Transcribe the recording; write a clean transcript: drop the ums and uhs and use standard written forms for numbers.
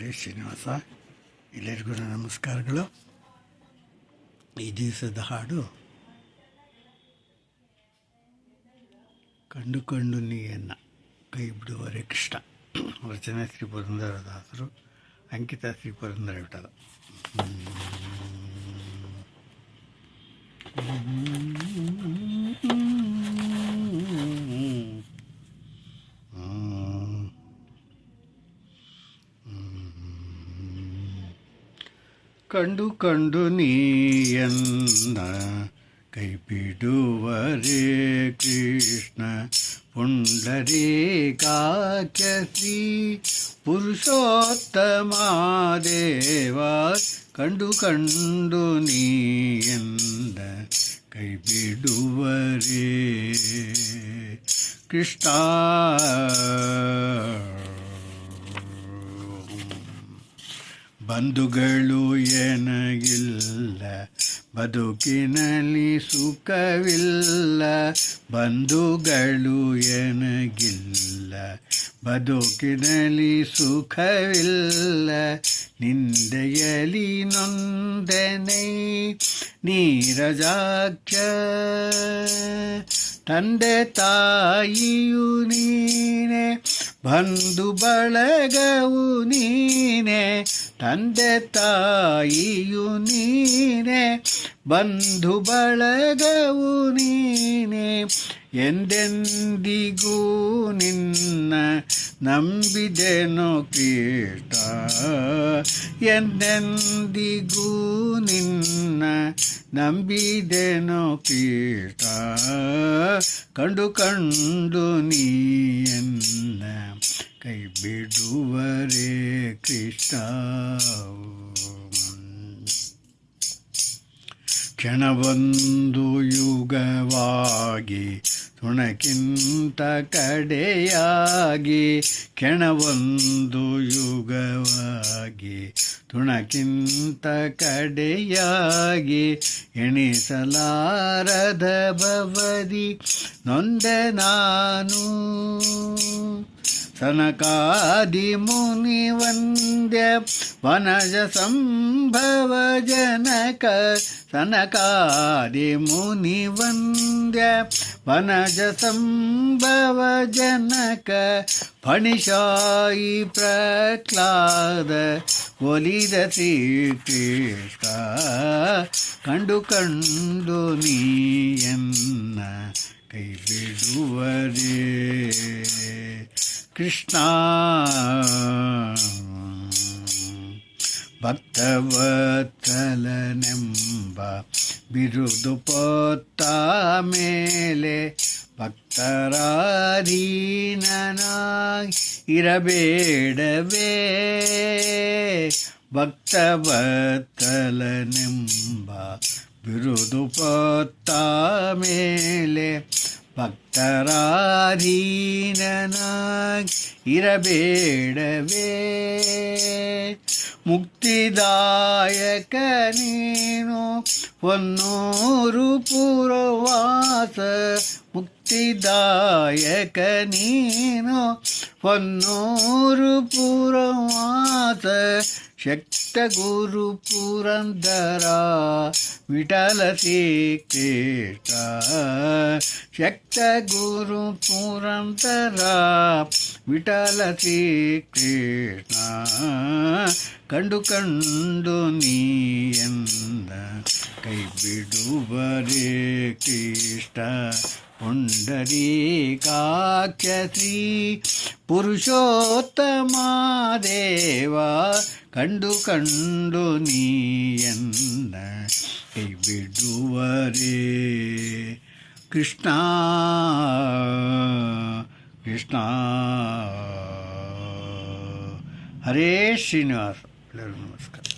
ಹರೇ ಶ್ರೀನಿವಾಸ. ಎಲ್ಲರಿಗೂ ನಮಸ್ಕಾರಗಳು. ಈ ದಿವಸದ ಹಾಡು ಕಂಡು ನೀಯನ್ನ ಕೈ ಬಿಡುವರೆ ಕೃಷ್ಣ. ರಚನೆ ಶ್ರೀ ಪುರಂದರದಾಸರು, ಅಂಕಿತ ಶ್ರೀ ಪುರಂದರ ವಿಠಲ. ಕಂಡು ನೀಯನ್ನ ಕೈ ಬಿಡುವರೆ ಕೃಷ್ಣ. ಪುಂಡರೀಕಾಖ್ಯ ಶ್ರೀ ಪುರುಷೋತ್ತಮ ದೇವ. ಕಂಡು ನೀಯನ್ನ ಕೈ ಬಿಡುವರೆ ಕೃಷ್ಣ. ಬಂಧುಗಳು ಎನಗಿಲ್ಲ, ಬದುಕಿನಲ್ಲಿ ಸುಖವಿಲ್ಲ. ಬಂಧುಗಳು ಎನಗಿಲ್ಲ, ಬದುಕಿನಲ್ಲಿ ಸುಖವಿಲ್ಲ. ನಿಂದೆಯಲಿ ನೊಂದೆನೆ ನೀರಜಾಕ್ಷ. ತಂದೆ ತಾಯಿಯು ನೀನೆ, ಬಂಧು ಬಳಗವು ನೀನೆ. ತಂದೆ ತಾಯಿಯು ನೀನೆ, ಬಂಧು ಬಳಗವು ನೀನೆ. ಎಂದೆಂದಿಗೂ ನಿನ್ನ ನಂಬಿದೆನೋ ಕೃಷ್ಣ. ಎಂದೆಂದಿಗೂ ನಿನ್ನ ನಂಬಿದೆನೋ ಕೃಷ್ಣ. ಕಂಡು ನೀಯನ್ನ ಕೈ ಬಿಡುವರೆ ಕೃಷ್ಣ. ಕ್ಷಣವೊಂದು ಯುಗವಾಗಿ ತುಣಕ್ಕಿಂತ ಕಡೆಯಾಗಿ. ಕ್ಷಣವೊಂದು ಯುಗವಾಗಿ ತುಣಕ್ಕಿಂತ ಕಡೆಯಾಗಿ. ಎಣಿಸಲಾರದ ಭವದಿ ನೊಂದೆ ನಾನು. ಸನಕಾದಿ ಮುನಿ ವಂದ್ಯ ವನಜ ಸಂಭವ ಜನಕ. ಸನಕಾದಿ ಮುನಿ ವಂದ್ಯ ವನಜ ಸಂಭವ ಜನಕ. ಫಣಿಶಾಯಿ ಪ್ರಹ್ಲಾದ ಒಲಿದ ಶ್ರೀಕೃಷ್ಣ. ಕಂಡು ನೀಯನ್ನ ಕೈ ಬಿಡುವರೆ ಕೃಷ್ಣ. ಭಕ್ತವತ್ಸಲನೆಂಬ ಬಿರುದು ಪೊತ್ತ ಮೇಲೆ. ಭಕ್ತರಾಧೀನನಾಗಿ ಇರಬೇಡವೇ. ಭಕ್ತವತ್ಸಲನೆಂಬ ಬಿರುದು ಪೊತ್ತ ಮೇಲೆ. ಭಕ್ತರಾಧೀನನಾಗಿ ಇರಬೇಡವೇ. ಮುಕ್ತಿದಾಯಕ ನೀನು ಹೊನ್ನೂರು ಪುರವಾಸ. ಮುಕ್ತಿದಾಯಕ ನೀನು ಹೊನ್ನೂರು ಪುರವಾಸ. ಶಕ್ತ ಗುರು ಪುರಂದರ ವಿಠಲ ಶ್ರೀಕೃಷ್ಣ. ಶಕ್ತ ಗುರು ಪುರಂದರ ವಿಠಲ ಶ್ರೀಕೃಷ್ಣ. ಕಂಡು ನೀಯನ್ನ ಕೈ ಬಿಡುವರೆ ಕೃಷ್ಣ. ಪುಂಡರೀಕಾಖ್ಯ ಶ್ರೀ ಪುರುಷೋತ್ತಮ ದೇವ. ಕಂಡು ನೀಯನ್ನ ಕೈ ಬಿಡುವರೆ ಕೃಷ್ಣ ಕೃಷ್ಣ. ಹರೇ ಶ್ರೀನಿವಾಸ. ಎಲ್ಲರಿಗೂ ನಮಸ್ಕಾರ.